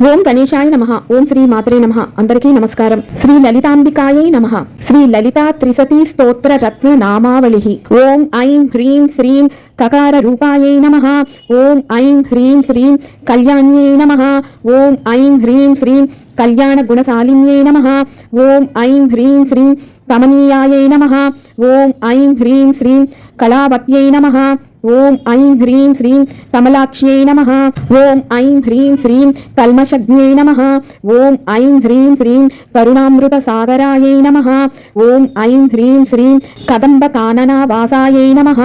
ఓం గణేశాయ నమః. ఓం శ్రీ మాత్రే నమః. అందరికీ నమస్కారం. శ్రీ లలితాంబికాయై నమః. శ్రీ లలితా త్రిసతీ స్తోత్ర రత్న నామావళి. ఓం ఐం హ్రీం శ్రీం కకార రూపాయై నమః. ఓం ఐం హ్రీం శ్రీం కళ్యాణ్యై నమః. ఓం ఐం హ్రీం శ్రీం కళ్యాణ గుణశాలిన్యై నమః. ఓం ఐం హ్రీం శ్రీం కమనీయాయై నమః. ఓం ఐం హ్రీం శ్రీం కళావత్యై నమః. ఓం ఐం హ్రీం శ్రీం కమలాక్ష్యై నమః. ఓం ఐం హ్రీం శ్రీం కల్మషజ్ఞై నమః. ఓం ఐం హ్రీం శ్రీం కరుణామృత సాగరాయై నమః. ఓం ఐం హ్రీం శ్రీం కదంబ కాననా వాసాయై నమః.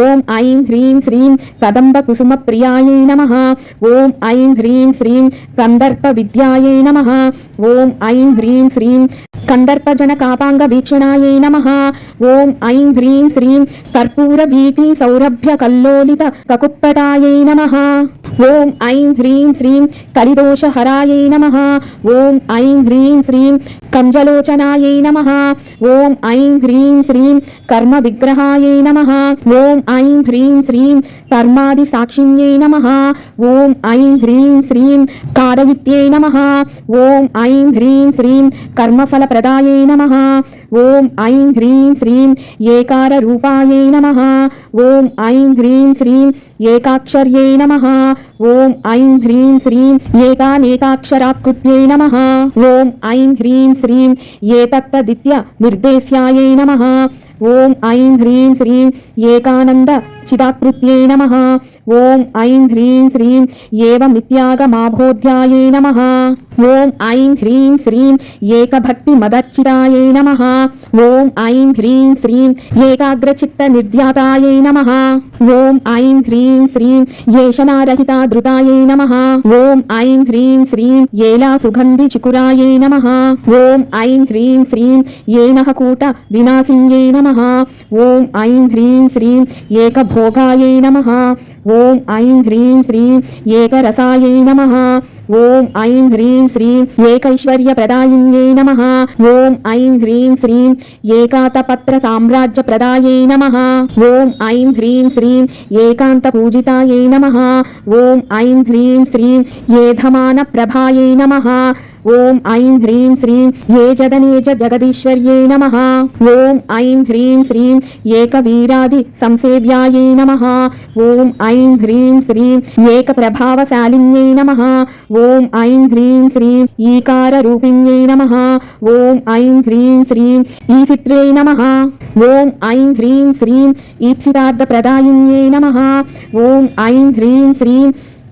ఓం ఐం హ్రీం శ్రీం కదంబ కుసుమ ప్రియాయై నమః. ఓం ఐం హ్రీం శ్రీం కందర్ప విద్యాయై నమః. ఓం ఐం హ్రీం శ్రీం కందర్పజన కాపాంగ వీక్షణాయై నమః. ఓం ఐం హ్రీం శ్రీం కర్పూర వీతి సౌరభ్య కల్లోలిత కకుప్పటాయై నమః. ఓం ఐం హ్రీం శ్రీం కలిదోష హరాయై నమః. ఓం ఐం హ్రీం శ్రీం కంజలోచనాయై నమః. ఓం ఐం హ్రీం శ్రీం కర్మ విగ్రహాయై నమః. ఓం ఐం హ్రీం శ్రీం కర్మాది సాక్షిణ్యై నమః. ఓం ఐం హ్రీం శ్రీం కారయిత్యై నమః. ఓం ఐం హ్రీం శ్రీం కర్మఫల ప్రదాయై నమః. ఓం ఐం హ్రీం శ్రీం ఏకార రూపాయై నమః. ఓం ఐం హ్రీం శ్రీం ఏకాక్షర్యై నమః. ఓం ఐం హ్రీం శ్రీం ఏకానేకాక్షరాకృత్యై నమః. ఓం ఐం హ్రీం శ్రీం ఏతత్తదిత్య నిర్దేశ్యాయై నమః. ఓం ఐం హ్రీం శ్రీం ఏకానంద చిదాకృత్యై నమః. ఓం ఐం హ్రీం శ్రీం ఏవమిత్యాగమాభోధ్యాయై నమః. ఓం ఐం హ్రీం శ్రీం ఏకభక్తి మదర్చితాయై నమః. ఓం ఐం హ్రీం శ్రీం ఏకాగ్రచిత్త నిర్ధ్యాతాయై నమః. ఓం ఐం హ్రీం శ్రీం ఏషనారహితాధృతాయై నమః. ఓం ఐం హ్రీం శ్రీం ఏలా సుగంధి చికురాయై నమః. ఓం ఐం హ్రీం శ్రీం ఏనః కూట వినాశిన్యై నమః. ఓం ఐం హ్రీం శ్రీం ఏకభోగాయై నమః. ఓం ఐం హ్రీం శ్రీం ఏకరసాయై నమః. ఓం ఐం హ్రీం శ్రీం ఏకైశ్వర్య ప్రదాయిన్యై నమః. ఓం ఐం హ్రీం శ్రీం ఏకాతపత్ర సామ్రాజ్య ప్రదాయై నమః. ఓం ఐం హ్రీం శ్రీం ఏకాంత పూజితాయై నమః. ఓం ఐం హ్రీం శ్రీం ఏధమాన ప్రభాయై నమః. ఓం ఐం హ్రీం శ్రీం ఏజదనేజ జగదీశ్వర్యై నమః. ఓం ఐం హ్రీం శ్రీం ఏకవీరాది సంసేవ్యాయై నమః. ఓం ఐం హ్రీం శ్రీం ఏకప్రభావశాలిన్యై నమః. ఓం ఐం హ్రీం శ్రీం ఈకార రూపిణ్యై నమః. ఓం ఐం హ్రీం శ్రీం ఈసిత్ర్యై నమః. ఓం ఐం హ్రీం శ్రీం ఈప్సితార్థ ప్రదాయిన్యై నమః. ఓం ఐం హ్రీం శ్రీం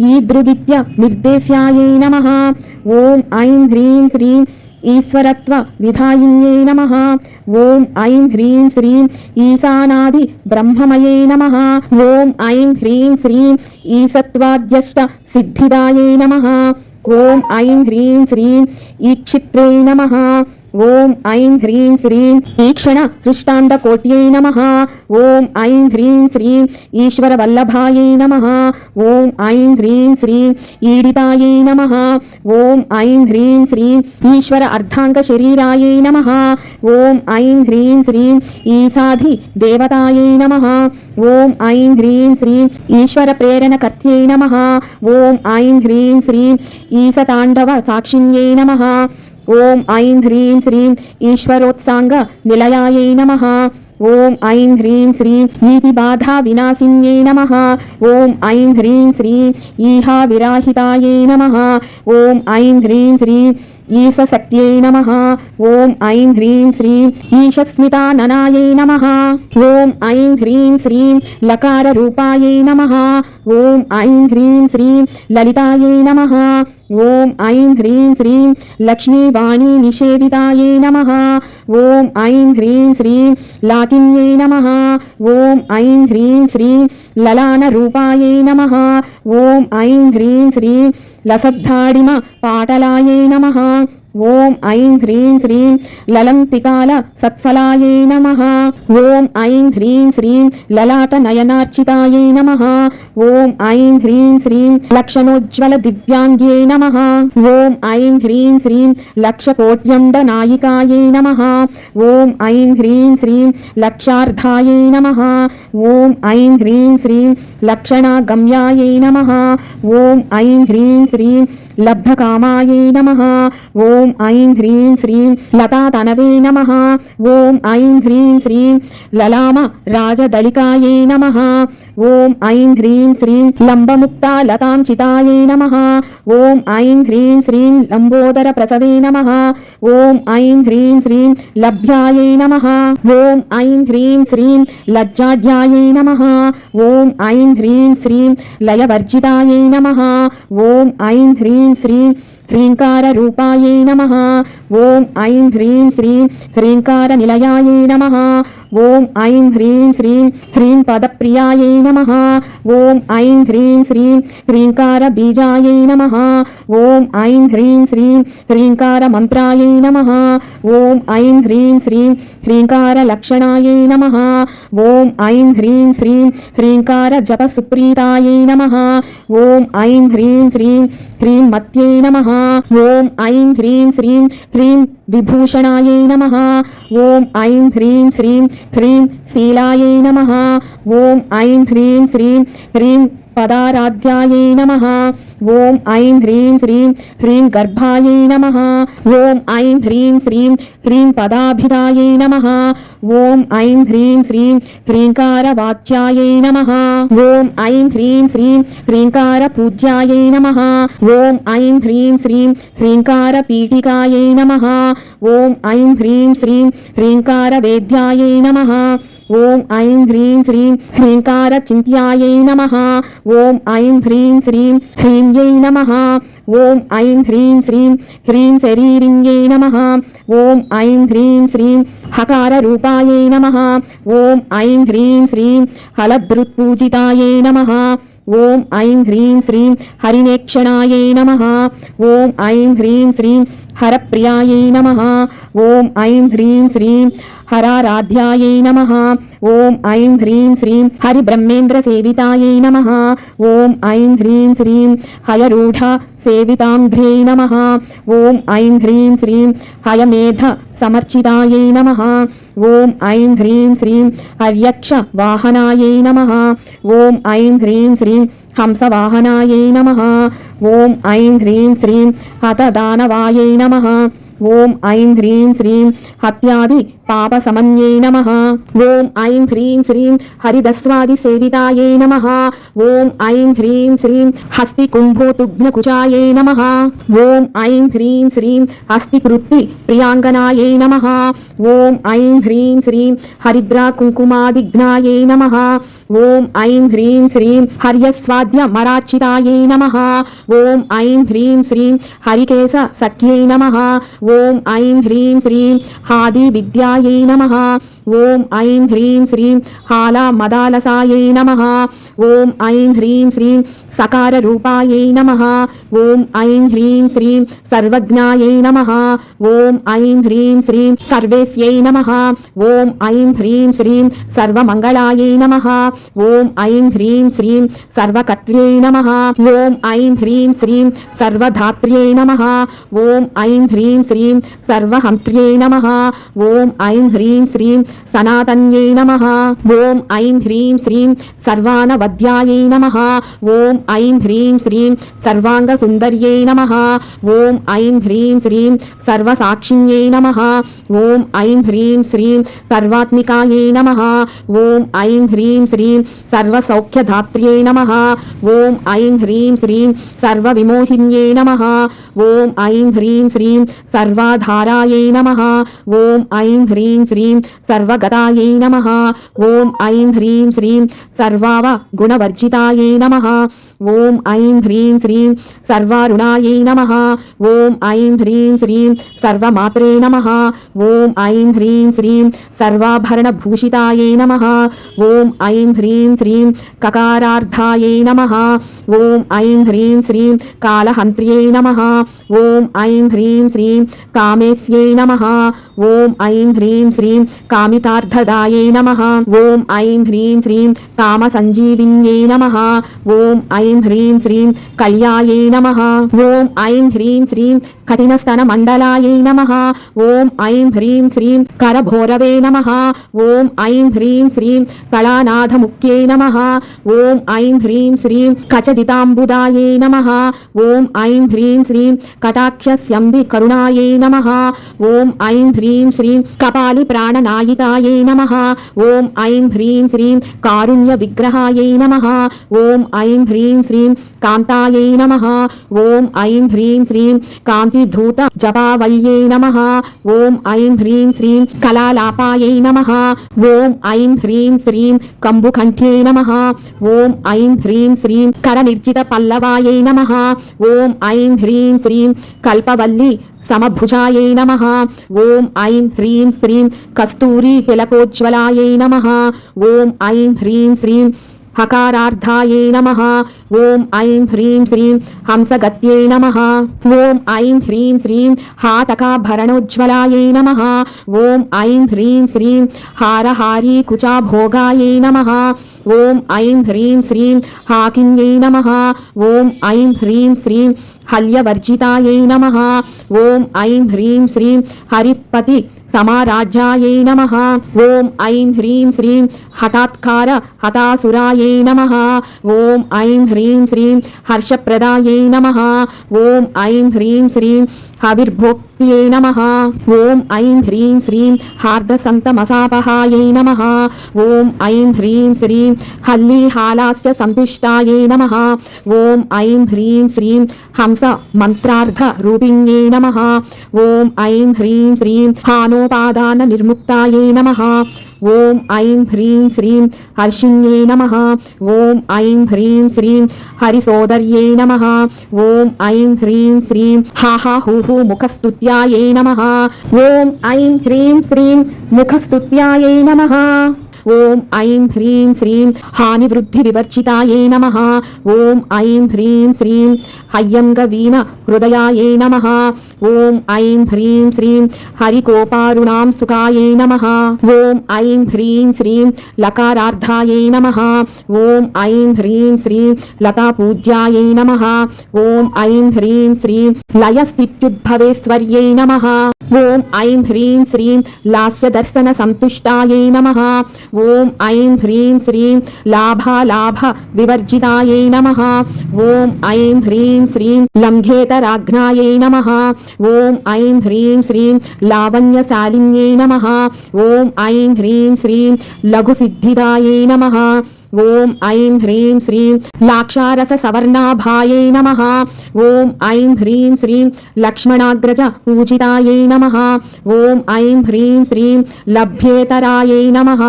ఈదృగిత్య నిర్దేశ్యాయై నమః. ఓం ఐం హ్రీం శ్రీం ఈశ్వరత్వ విధాయిన్యై నమః. ఓం ఐం హ్రీం శ్రీం ఈశానాది బ్రహ్మమయై నమః. ఓం ఐం హ్రీం శ్రీం ఈసత్వాద్యష్ట సిద్ధిదాయై నమః. ఓం ఐం హ్రీం శ్రీం ఈక్షిత్రై నమః. ఓం ఐం హ్రీం శ్రీం ఈక్షణ సృష్టాండ కోట్యై నమః. ఓం ఐం హ్రీం శ్రీం ఈశ్వర వల్లభాయై నమః. ఓం ఐం హ్రీం శ్రీం ఈడితాయై నమః. ఓం ఐం హ్రీం శ్రీం ఈశ్వర అర్ధాంగ శరీరాయై నమః. ఓం ఐం హ్రీం శ్రీం ఈసాధి దేవతాయై నమః. ఓం ఐం హ్రీం శ్రీం ఈశ్వర ప్రేరణ కర్త్యై నమః. ఓం ఐం హ్రీం శ్రీం ఈశతాండవ సాక్షిణ్యై నమః. ఓం ఐం హ్రీం శ్రీం ఈశ్వరోత్సాంగ నిలయాయై నమః. ఓం ఐం హ్రీం శ్రీం ఈతి బాధా వినాశిన్యై నమః. ఓం ఐం హ్రీం శ్రీం ఈహా విరాహితాయై నమః. ఓం ఐం హ్రీం శ్రీం ఈశశక్త్యై నమః. ఓం ఐం హ్రీం శ్రీం ఈశస్మితాననాయై నమః. ఓం ఐం హ్రీం శ్రీం లకార రూపాయై నమః. ఓం ఐం హ్రీం శ్రీం లలితాయై నమః. ఓం ఐం హ్రీం శ్రీం లక్ష్మీవాణీ నిషేవితాయై నమః. ఓం ఐం హ్రీం శ్రీం లాకిన్యై నమః. ఓం ఐం హ్రీం శ్రీం లలాన రూపాయై నమః. ఓం ఐం హ్రీం శ్రీం లసద్ధాడిమ పాటలాయై నమః. ఓం ఐం హ్రీం శ్రీం లలంతికాల సత్ఫలాయై నమః. ఓం ఐం హ్రీం శ్రీం లలాట నయనార్చితాయై నమః. ఓం ఐం హ్రీం శ్రీం లక్షణోజ్వల దివ్యాంగ్యై నమః. ఓం ఐం హ్రీం శ్రీం లక్షకోట్యండ నాయికాయై నమః. ఓం ఐం హ్రీం శ్రీం లక్షార్ధాయై నమః. ఓం ఐం హ్రీం శ్రీం లక్షణాగమ్యాయై నమః. ఓం ఐం హ్రీం శ్రీం లబ్ధకామాయై నమః. ఓం ఐం హ్రీం శ్రీం లతాతనవే నమః. ఓం ఐం హ్రీం శ్రీం లలామ రాజదళికాయై నమః. ఓం ఐం హ్రీం శ్రీం లంబముక్తా లతాం చితాయై నమః. ఓం ఐం హ్రీం శ్రీం లంబోదర ప్రసవే నమః. ఓం ఐం హ్రీం శ్రీం లభ్యాయై నమః. ఓం ఐం హ్రీం శ్రీం లజ్జాఢ్యాయై నమః. ఓం ఐం హ్రీం శ్రీం లయవర్జితాయై నమః. ఓం ఐం హ్రీం శ్రీం హ్రీంకార రూపాయై నమః. ఓం ఐం హ్రీం శ్రీం హ్రీంకార నిలయాయై నమః. ఓం ఐం హ్రీం శ్రీం హ్రీం పదప్రియాయై నమః. ఓం ఐం హ్రీం శ్రీం హ్రీంకార బీజాయై నమః. ఓం ఐం హ్రీం శ్రీం హ్రీంకార మంత్రాయై నమః. ఓం ఐం హ్రీం శ్రీం హ్రీంకార లక్షణాయై నమః. ఓం ఐం హ్రీం శ్రీం హ్రీంకార జప సుప్రీతాయై నమః. ఓం ఐం హ్రీం శ్రీం హ్రీం మత్యై నమః. ఓం ఐం హ్రీం శ్రీం హ్రీం విభూషణాయై నమః. ఓం ఐం హ్రీం శ్రీం హ్రీం శీలాయై నమః. ఓం ఐం హ్రీం శ్రీం హ్రీం పదారాధ్యాయై నమః. ఓం ఐం హ్రీం శ్రీం హ్రీం గర్భాయై నమః. ఓం ఐం హ్రీం శ్రీం హ్రీం పదాభిధాయై నమః. ఓం ఐం హ్రీం శ్రీం హ్రీంకార వాచ్యాయై నమః. ఓం ఐం హ్రీం శ్రీం హ్రీంకార పూజ్యాయై నమః. ఓం ఐం హ్రీం శ్రీం హ్రీంకార పీఠికాయై నమః. ఓం ఐం హ్రీం శ్రీం హ్రీంకార వేద్యాయై నమః. ఓం ఐం హ్రీం శ్రీం హ్రీంకార చింత్యాయై నమః. ఓం ఐం హ్రీం శ్రీం హ్రీంయై నమః. ఓం ఐం హ్రీం శ్రీం హ్రీం శరీరిణ్యై నమః. ఓం ఐం హ్రీం శ్రీం హకార రూపాయై నమః. ఓం ఐం హ్రీం శ్రీం హలభృత్పూజితాయై నమః. ఓం ఐం హ్రీం శ్రీం హరినేక్షణాయై నమః. ఓం ఐం హ్రీం శ్రీం హరప్రియాయై నమః. ఓం ఐం హ్రీం శ్రీం హరారాధ్యాయై నమః. ఓం ఐం హ్రీం శ్రీం హరిబ్రహ్మేంద్ర సేవితాయై నమః. ఓం ఐం హ్రీం శ్రీం హయరూఢ సేవితాంఘ్ర్యై నమః. ఓం ఐం హ్రీం శ్రీం హయమేధ సమర్చితాయై నమః. ఓం ఐం హ్రీం శ్రీం హర్యక్ష వాహనాయై నమః. ఓం ఐం హ్రీం శ్రీం హంసవాహనాయై నమః. ఓం ఐం హ్రీం శ్రీం హతదానవాయై నమః. ఓం ఐం హ్రీం శ్రీం హత్యాది పాపసమన్యై నమః. ఓం ఐం హ్రీం శ్రీం హరిదస్వాది సేవితాయై నమః. ఓం ఐం హ్రీం శ్రీం హస్తి కుంభోతుఘ్నకుచాయై నమః. ఓం ఐం హ్రీం శ్రీం హస్తికృత్తి ప్రియాంగనాయై నమః. ఓం ఐం హ్రీం శ్రీం హరిద్రా కుంకుమాదిఘ్నాయై నమః. ఓం ఐం హ్రీం శ్రీం హర్యస్వాద్య మరార్చితాయై నమః. ఓం ఐం హ్రీం శ్రీం హరికేశ సఖ్యై నమః. ఓం ఐం హ్రీం శ్రీం హాది విద్యాయై నమః. ఓం ఐం హ్రీం శ్రీం హాలా మదాలసాయై నమః. ఓం ఐం హ్రీం శ్రీం సకార రూపాయై నమః. ఓం ఐం హ్రీం శ్రీం సర్వజ్ఞాయై నమః. ఓం ఐం హ్రీం శ్రీం సర్వేస్యై నమః. ఓం ఐం హ్రీం శ్రీం సర్వమంగళాయై నమః. ఓం ఐం హ్రీం శ్రీం సర్వకర్త్ర్యై నమః. ఓం ఐం హ్రీం శ్రీం సర్వధాత్ర్యై నమః. ఓం ఐం హ్రీం శ్రీం సర్వహంత్ర్యై నమః. ఓం ఐం హ్రీం శ్రీం సనాతన్యై నమః. ఓం ఐం హ్రీం శ్రీం సర్వానవద్యాయై నమః. ఓం ఐం హ్రీం శ్రీం సర్వాంగసుందర్యై నమః. ఓం ఐం హ్రీం శ్రీం సర్వసాక్షిణ్యై నమః. ఓం ఐం హ్రీం శ్రీం సర్వాత్మికాయై నమః. ఓం ఐం హ్రీం శ్రీం సర్వసౌఖ్యధాత్ర్యై నమః. ఓం ఐం హ్రీం శ్రీం సర్వవిమోహిన్యై నమః. ఓం ఐం హ్రీం శ్రీం సర్వాధారాయై నమః. ఓం ఐం హ్రీం శ్రీం సర్వగతాయై నమః. ఓం ఐం హ్రీం శ్రీం సర్వావగుణవర్జితాయై నమః. ఓం ఐం హ్రీం శ్రీం సర్వారుణాయై నమః. ఓం ఐం హ్రీం శ్రీం సర్వమాత్రే నమః. ఓం ఐం హ్రీం శ్రీం సర్వాభరణభూషితాయై నమః. ఓం ఐం హ్రీం శ్రీం కకారార్థాయై నమః. ఓం ఐం హ్రీం శ్రీం కాలహంత్ర్యై నమః. ఓం ఐం హ్రీం శ్రీం కామేస్యై నమః. ఓం ఐం హ్రీం శ్రీం कामितार्थदायै नमः। ॐ ऐं ह्रीं श्रीं कामसञ्जीविन्यै नमः। ॐ ऐं ह्रीं श्रीं कल्यायै नमः। ॐ ऐं ह्रीं श्रीं कठिनस्तनमण्डलायै नमः। ॐ ऐं ह्रीं श्रीं करभोरवे नमः। ॐ ऐं ह्रीं श्रीं कलानाथमुख्यै नमः। ॐ ऐं ह्रीं श्रीं कचदिताम्बुदायै नमः। ॐ ऐं ह्रीं श्रीं कटाक्षस्यम्बिकरुणायै नमः। ॐ ऐं ह्रीं श्रीं कपालिप्राणनायिकायै नमः। ॐ ऐं ह्रीं श्रीं कारुण्यविग्रहायै नमः। ॐ ऐं ह्रीं श्रीं कान्तायै नमः। ॐ ऐं ह्रीं श्रीं कान्तिधूतजपावल्यै नमः। ॐ ऐं ह्रीं श्रीं कलालापायै नमः। ॐ ऐं ह्रीं श्रीं कम्बुकण्ठ्यै नमः। ॐ ऐं ह्रीं श्रीं करनिर्जितपल्लवायै नमः। ॐ ऐं ह्रीं श्रीं कल्पवल्ली समभुजायै नमः। ॐ ऐं ह्रीं श्रीं कस्तूरी तिलकोज्ज्वलायै नमः। ॐ ऐं ह्रीं श्रीं हकारार्धायै नमः। ॐ ऐं ह्रीं श्रीं हंसगत्यै नमः। ॐ ऐं ह्रीं श्रीं हातकाभरणोज्ज्वलायै नमः। ॐ ऐं ह्रीं श्रीं हारहारीकुचाभोगायै नमः। ॐ ऐं ह्रीं श्रीं हाकिन्यै नमः। ॐ ऐं ह्रीं श्रीं हल्यवर्जितायै नमः। ॐ ऐं ह्रीं श्रीं हरित्पति समाराज्यायै नमः। ॐ ऐं ह्रीं श्रीं हठात्कार हतासुरायै नमः। ॐ ऐं ह्रीं श्रीं हर्षप्रदायै नमः। ॐ ऐं ह्रीं श्रीं हविर्भोक्त्यै नमः। ॐ ऐं ह्रीं श्रीं हार्दसन्तमसापहायै नमः। ॐ ऐं ह्रीं श्रीं हल्लीहालास्य सन्तुष्टायै नमः। ॐ ऐं ह्रीं श्रीं हंस मन्त्रार्थरूपिण्यै नमः। ॐ ऐं ह्रीं श्रीं हानोपादाननिर्मुक्तायै नमः। ॐ ऐं ह्रीं श्रीं हर्षिण्यै नमः। ॐ ऐं ह्रीं श्रीं हरिसोदर्यै नमः। ॐ ऐं ह्रीं श्रीं हाहाहुः मुखस्तुत्यायै नमः। ॐ ऐं ह्रीं श्रीं मुखस्तुत्यायै नमः। ॐ ऐं ह्रीं श्रीं हानिवृद्धिविवर्जितायै नमः। ॐ ऐं ह्रीं श्रीं हय्यङ्गवीणहृदयायै नमः। ॐ ऐं ह्रीं श्रीं हरिकोपारुणां सुखायै नमः। ॐ ऐं ह्रीं श्रीं लकारार्धायै नमः। ॐ ऐं ह्रीं श्रीं लतापूज्यायै नमः। ॐ ऐं ह्रीं श्रीं लयस्थित्युद्भवेश्वर्यै नमः। ॐ ऐं ह्रीं श्रीं लास्यदर्शनसन्तुष्टायै नमः। ॐ ऐं ह्रीं श्रीं लाभालाभविवर्जितायै नमः। ॐ ऐं ह्रीं श्रीं लम्घेतराघ्नायै नमः। ॐ ऐं ह्रीं श्रीं लावण्यशालिन्यै नमः। ॐ ऐं ह्रीं श्रीं लघुसिद्धिदायै नमः। ॐ ऐं ह्रीं श्रीं लाक्षारससवर्णाभायै नमः। ॐ ऐं ह्रीं श्रीं लक्ष्मणाग्रज पूजितायै नमः। ॐ ऐं ह्रीं श्रीं लभ्येतरायै नमः।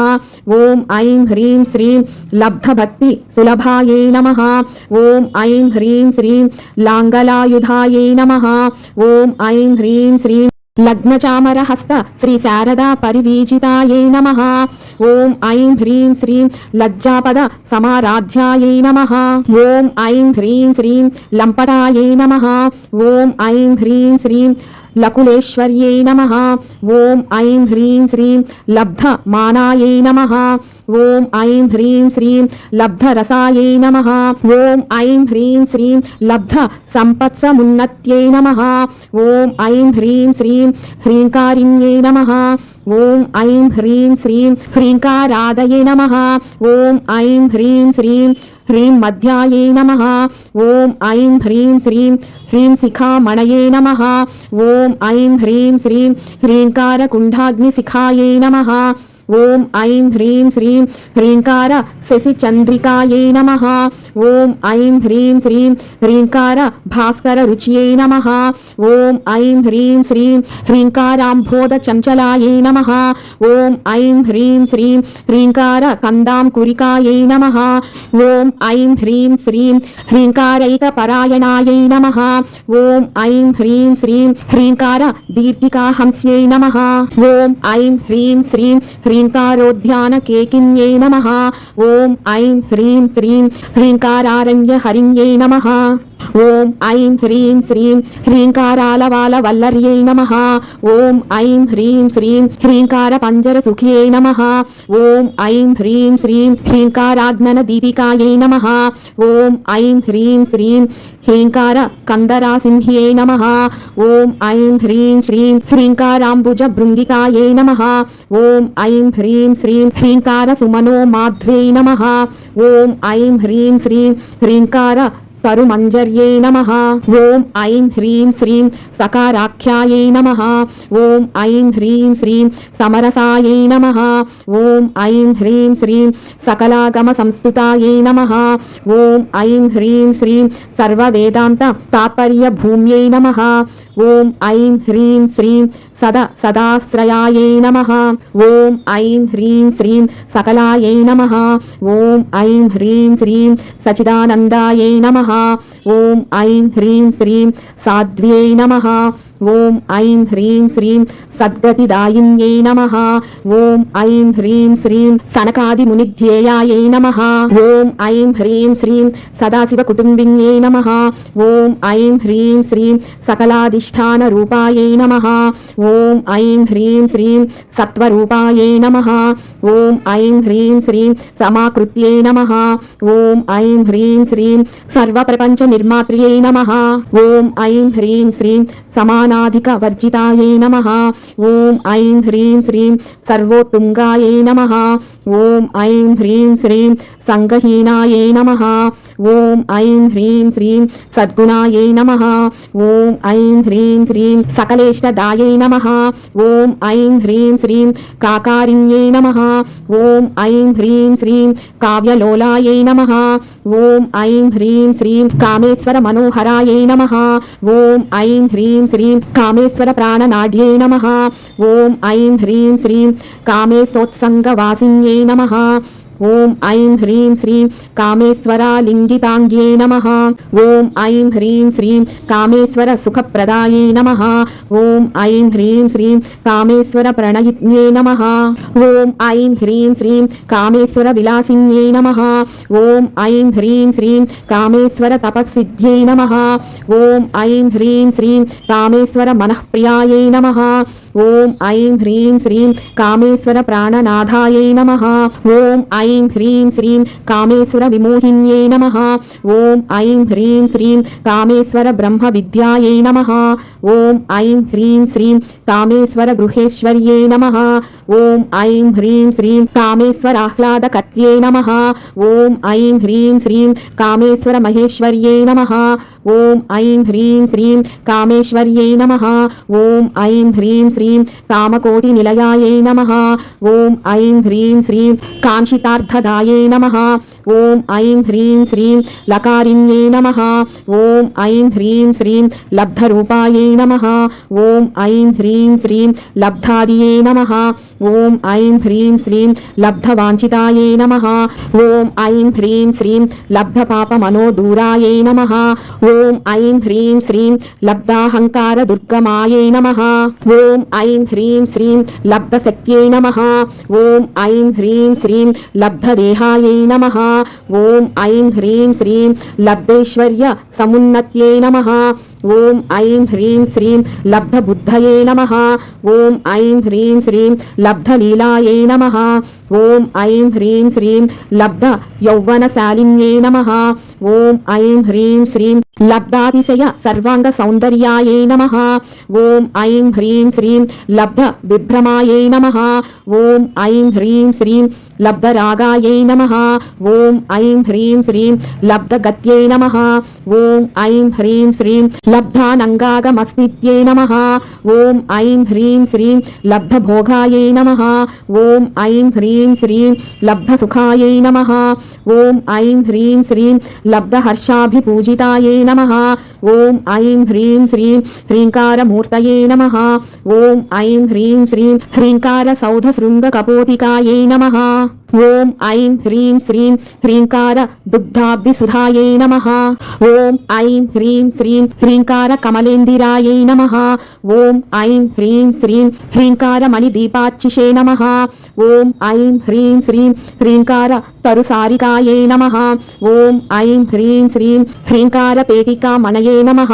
ॐ ऐं ह्रीं श्रीं लब्धभक्ति सुलभायै नमः। ॐ ऐं ह्रीं श्रीं लाङ्गलायुधायै नमः। ॐ ऐं ह्रीं श्रीं लग्नचामरहस्त श्री शारदा परिवीजितायै नमः। ॐ ऐं ह्रीं श्रीं लज्जापद समाराध्यायै नमः। ॐ ऐं ह्रीं श्रीं लम्पटायै नमः। ॐ ऐं ह्रीं श्रीं लकुलेश्वर्यै नमः। ॐ ऐं ह्रीं श्रीं लब्धमानायै नमः। ॐ ऐं ह्रीं श्रीं लब्धरसायै नमः। ॐ ऐं ह्रीं श्रीं लब्धसम्पत्समुन्नत्यै नमः। ॐ ऐं ह्रीं श्रीं ह्रीङ्कारिण्यै नमः। ॐ ऐं ह्रीं श्रीं ह्रीङ्कारादये नमः। ॐ ऐं ह्रीं श्रीं ह्रीं मध्यायै नमः। ॐ ऐं ह्रीं श्रीं ह्रीं शिखामणये नमः। ॐ ऐं ह्रीं श्रीं ह्रीङ्कारकुण्डाग्निशिखायै नमः। ॐ ऐं ह्रीं श्रीं ह्रीङ्कार शशिचन्द्रिकायै नमः। ॐ ऐं ह्रीं श्रीं ह्रीङ्कार भास्कररुच्यै नमः। ॐ ऐं ह्रीं श्रीं ह्रीङ्काराम्भोधचञ्चलायै नमः। ॐ ऐं ह्रीं श्रीं ह्रीङ्कार कन्दाङ्कुरिकायै नमः। ॐ ऐं ह्रीं श्रीं ह्रीङ्कारैकपरायणायै नमः। ॐ ऐं ह्रीं श्रीं ह्रीङ्कार दीर्घिकाहंस्यै नमः। ॐ ऐं ह्रीं श्रीं ह्रीङ्कारोद्यानकेकिन्यै नमः। ॐ ऐं ह्रीं श्रीं ह्रीङ्कारारण्यहरिण्यै नमः। ॐ ऐं ह्रीं श्रीं ह्रीङ्कारालवालवल्लर्यै नमः। ॐ ऐं ह्रीं श्रीं ह्रीङ्कारपञ्जरसुख्यै नमः। ॐ ऐं ह्रीं श्रीं ह्रीङ्काराग्ननदीपिकायै नमः। ॐ ऐं ह्रीं श्रीं ह्रीङ्कारकन्दरासिंह्यै नमः। ॐ ऐं ह्रीं श्रीं ह्रीङ्काराम्बुजभृङ्गिकायै नमः। ॐ ऐं ह्रीं श्रीं ह्रीङ्कारसुमनोमाध्व्यै नमः। ॐ ऐं ह्रीं श्रीं ह्रीङ्कार तरुमञ्जर्यै नमः। ॐ ऐं ह्रीं श्रीं सकाराख्यायै नमः। ॐ ऐं ह्रीं श्रीं समरसायै नमः। ॐ ऐं ह्रीं श्रीं सकलागमसंस्तुतायै नमः। ॐ ऐं ह्रीं श्रीं सर्ववेदान्ततात्पर्यभूम्यै नमः। ॐ ऐं ह्रीं श्रीं सदाश्रयायै नमः। ॐ ऐं ह्रीं श्रीं सकलायै नमः। ॐ ऐं ह्रीं श्रीं सच्चिदानन्दायै नमः। ॐ ऐं ह्रीं श्रीं साध्व्यै नमः। ॐ ऐं ह्रीं श्रीं सद्गतिदायिन्यै नमः। ॐ ऐं ह्रीं श्रीं सनकादिमुनिध्येयायै नमः। ॐ ऐं ह्रीं श्रीं सदाशिवकुटुम्बिन्यै नमः। ॐ ऐं ह्रीं श्रीं सकलाधिष्ठानरूपायै नमः। ॐ ऐं ह्रीं श्रीं सत्त्वरूपायै नमः। ॐ ऐं ह्रीं श्रीं समाकृत्यै नमः। ॐ ऐं ह्रीं श्रीं सर्वप्रपञ्चनिर्मात्र्यै नमः। ॐ ऐं ह्रीं श्रीं समानाधिकवर्जितायै नमः। ॐ ऐं ह्रीं श्रीं सर्वोत्तुङ्गायै नमः। ॐ ऐं ह्रीं श्रीं सङ्गहीनायै नमः। ॐ ऐं ह्रीं श्रीं सद्गुणायै नमः। ॐ ऐं ह्रीं श्रीं सकलेष्टदायै नमः। ॐ ऐं ह्रीं श्रीं काकारिण्यै नमः। ॐ ऐं ह्रीं श्रीं काव्यलोलायै नमः। ॐ ऐं ह्रीं श्रीं कामेश्वरमनोहरायै नमः। ॐ ऐं ह्रीं श्रीं कामेश्वरप्राणनाड्यै नमः। ॐ ऐं ह्रीं श्रीं कामेशोत्सङ्गवासिन्यै नमः। ॐ ऐं ह्रीं श्रीं कामेश्वरालिङ्गिताङ्ग्यै नमः। ॐ ऐं ह्रीं श्रीं कामेश्वरसुखप्रदायै नमः। ॐ ऐं ह्रीं श्रीं कामेश्वरप्रणयिन्यै नमः। ॐ ऐं ह्रीं श्रीं कामेश्वरविलासिन्यै नमः। ॐ ऐं ह्रीं श्रीं कामेश्वरतपस्सिद्ध्यै नमः। ॐ ऐं ह्रीं श्रीं कामेश्वरमनःप्रियायै नमः। ॐ ऐं ह्रीं श्रीं कामेश्वरप्राणनाथायै नमः। ॐ ऐं ह्रीं श्रीं कामेश्वरविमोहिन्यै नमः। ॐ ऐं ह्रीं श्रीं कामेश्वरब्रह्मविद्यायै नमः। ॐ ऐं ह्रीं श्रीं कामेश्वरगृहेश्वर्यै नमः। ॐ ऐं ह्रीं श्रीं कामेश्वराह्लादकर्त्यै नमः। ॐ ऐं ह्रीं श्रीं कामेश्वरमहेश्वर्यै नमः। ॐ ऐं ह्रीं श्रीं कामेश्वर्यै नमः। ॐ ऐं ह्रीं श्रीं कामकोटिनिलयायै नमः। ॐ ऐं ह्रीं श्रीं काङ्क्षितार्थदायै नमः। ॐ ऐं ह्रीं श्रीं लकारिण्यै नमः। ॐ ऐं ह्रीं श्रीं लब्धरूपायै नमः। ॐ ऐं ह्रीं श्रीं लब्धादियै नमः। ॐ ऐं ह्रीं श्रीं लब्धवाञ्छितायै नमः। ॐ ऐं ह्रीं श्रीं लब्धपापमनोदूरायै नमः। ॐ ऐं ह्रीं श्रीं लब्धाहङ्कारदुर्गमायै नमः। ॐ ऐं ह्रीं श्रीं लब्धशक्त्यै नमः। ॐ ऐं ह्रीं श्रीं लब्धदेहायै नमः। ॐ ऐं ह्रीं श्रीं लब्धैश्वर्यसमुन्नत्यै नमः। ॐ ऐं ह्रीं श्रीं लब्धबुद्धये नमः। ॐ ऐं ह्रीं श्रीं लब्धलीलायै नमः। ॐ ऐं ह्रीं श्रीं लब्धयौवनशालिन्यै नमः। ॐ ऐं ह्रीं श्रीं लब्धातिशय सर्वाङ्गसौन्दर्यायै नमः। ॐ ऐं ह्रीं श्रीं लब्धविभ्रमायै नमः। ॐ ऐं ह्रीं श्रीं लब्धरागायै नमः। ॐ ऐं ह्रीं श्रीं लब्धगत्यै नमः। ॐ ऐं ह्रीं श्रीं लब्धानङ्गागमस्नित्यै नमः। ॐ ऐं ह्रीं श्रीं लब्धभोगायै नमः। ॐ ऐं ह्रीं श्रीं लब्धसुखायै नमः। ॐ ऐं ह्रीं श्रीं लब्धहर्षाभिपूजितायै नमः। ॐ ऐं ह्रीं श्रीं ह्रीङ्कारमूर्तये नमः। ॐ ऐं ह्रीं श्रीं ह्रीङ्कारसौधशृङ्गकपोतिकायै नमः। ఓం ఐం హ్రీం శ్రీం హ్రీంకార దుగ్ధాబ్ధిసుధాయై నమః. ఓం ఐం హ్రీం శ్రీం హ్రీంకార కమలేందిరాయై నమః. ఓం ఐం హ్రీం శ్రీం హ్రీంకార మణిదీపార్చిషే నమః. ఓం ఐం హ్రీం శ్రీం హ్రీంకార తరుసారికాయై నమః. ఓం ఐం హ్రీం శ్రీం హ్రీంకార పేటికామణయే నమః.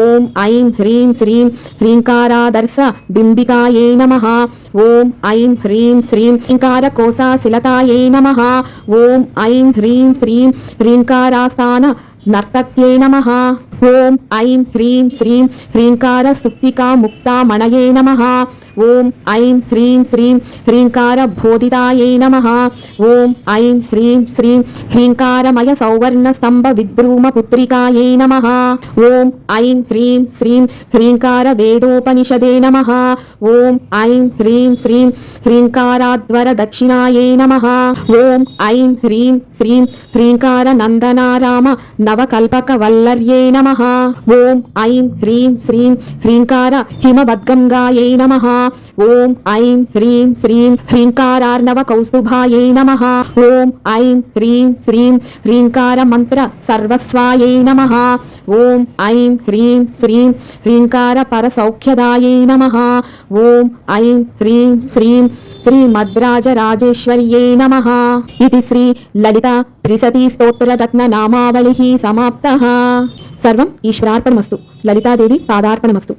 ఓం ఐం హ్రీం శ్రీం హ్రీంకారాదర్శ బింబికాయై నమః. ఓం ఐం హ్రీం శ్రీం హ్రీంకార కోసాశిలతాయై నమః. ఓం ఐం హ్రీం శ్రీం హ్రీంకారాస్థాన నర్తక్యై నమః. ఓం ఐం హ్రీం శ్రీం హ్రీంకార సుప్తికా ముక్తామణయే నమః. ఓం ఐం హ్రీం శ్రీం హ్రీంకార బోధితాయై నమః. ఓం ఐం హ్రీం శ్రీం హ్రీంకారమయ సౌవర్ణ స్తంభ విద్రూమ పుత్రికాయై నమః. ఓం ఐం హ్రీం శ్రీం హ్రీంకార వేదోపనిషదే నమః. ఓం ఐం హ్రీం శ్రీం హ్రీంకారాధ్వర దక్షిణాయై నమః. ఓం ఐం హ్రీం శ్రీం హ్రీంకార నందనారామ నవకల్పక వల్లర్యై నమః. ఓం ఐం హ్రీం శ్రీం హ్రీంకార హిమవద్గంగాయై నమః. ఓం ఐం హ్రీం శ్రీం హ్రీంకారార్ణవ కౌస్తుభాయై నమః. ఓం ఐం హ్రీం శ్రీం హ్రీంకార మంత్ర సర్వస్వాయై నమః. ఓం ఐం హ్రీం శ్రీం హ్రీంకార పరసౌఖ్యదాయై నమః. ఓం ఐం హ్రీం శ్రీం శ్రీమద్రాజరాజేశ్వర్యై నమః. ఇది శ్రీ లలిత త్రిసతీ స్తోత్రరత్న నామావళిః సమాప్తః. సర్వం ఈశ్వరార్పణమస్తు. లలితాదేవి పాదార్పణమస్తు.